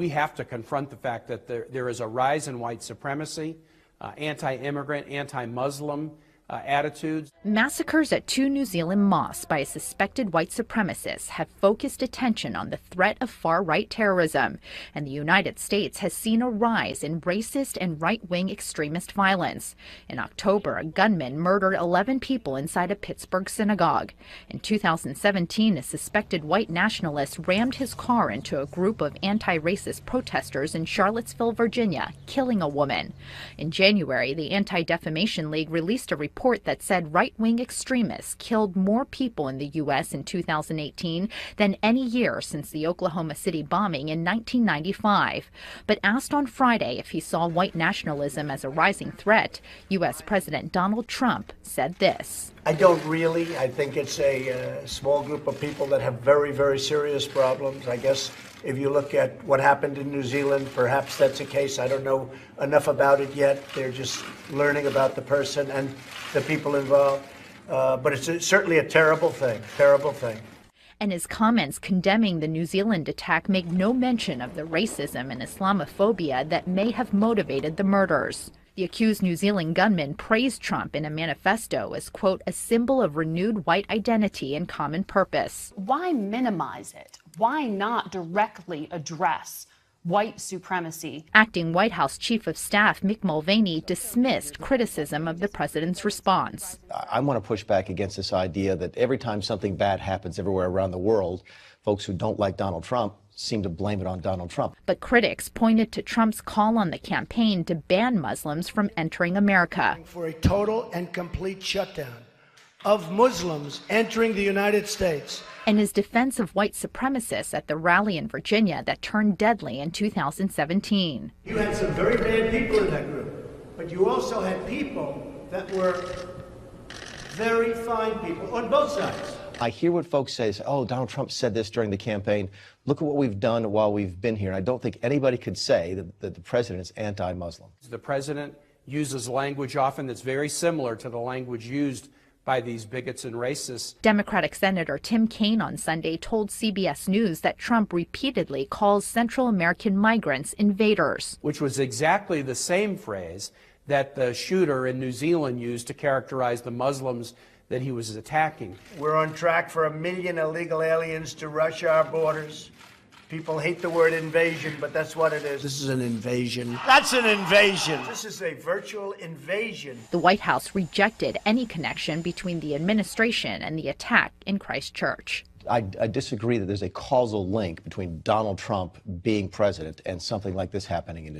we have to confront the fact that there is a rise in white supremacy, anti-immigrant, anti-Muslim attitudes. Massacres at 2 New Zealand mosques by suspected white supremacists have focused attention on the threat of far-right terrorism, and the United States has seen a rise in racist and right-wing extremist violence. In October, a gunman murdered 11 people inside a Pittsburgh synagogue. In 2017, a suspected white nationalist rammed his car into a group of anti-racist protesters in Charlottesville, Virginia, killing a woman. In January, the Anti-Defamation League released a report that said right-wing extremists killed more people in the U.S. in 2018 than any year since the Oklahoma City bombing in 1995. But asked on Friday if he saw white nationalism as a rising threat, U.S. President Donald Trump said this. I don't really. I think it's a small group of people that have very, very serious problems. I guess if you look at what happened in New Zealand, perhaps that's a case. I don't know enough about it yet. They're just learning about the person and the people involved. But it's certainly a terrible thing, terrible thing. And his comments condemning the New Zealand attack make no mention of the racism and Islamophobia that may have motivated the murders. The accused New Zealand gunman praised Trump in a manifesto as, quote, a symbol of renewed white identity and common purpose. Why minimize it? Why not directly address white supremacy? Acting White House Chief of Staff Mick Mulvaney dismissed criticism of the president's response. I want to push back against this idea that every time something bad happens everywhere around the world, folks who don't like Donald Trump seem to blame it on Donald Trump. But critics pointed to Trump's call on the campaign to ban Muslims from entering America. For a total and complete shutdown of Muslims entering the United States. And his defense of white supremacists at the rally in Virginia that turned deadly in 2017. You had some very bad people in that group, but you also had people that were very fine people on both sides. I hear what folks say, oh, Donald Trump said this during the campaign. Look at what we've done while we've been here. And I don't think anybody could say that the president is anti-Muslim. The president uses language often that's very similar to the language used by these bigots and racists. Democratic Senator Tim Kaine on Sunday told CBS News that Trump repeatedly calls Central American migrants invaders. Which was exactly the same phrase that the shooter in New Zealand used to characterize the Muslims that he was attacking. We're on track for 1 million illegal aliens to rush our borders. People hate the word invasion, but that's what it is. This is an invasion. That's an invasion. This is a virtual invasion. The White House rejected any connection between the administration and the attack in Christchurch. I disagree that there's a causal link between Donald Trump being president and something like this happening in New Zealand.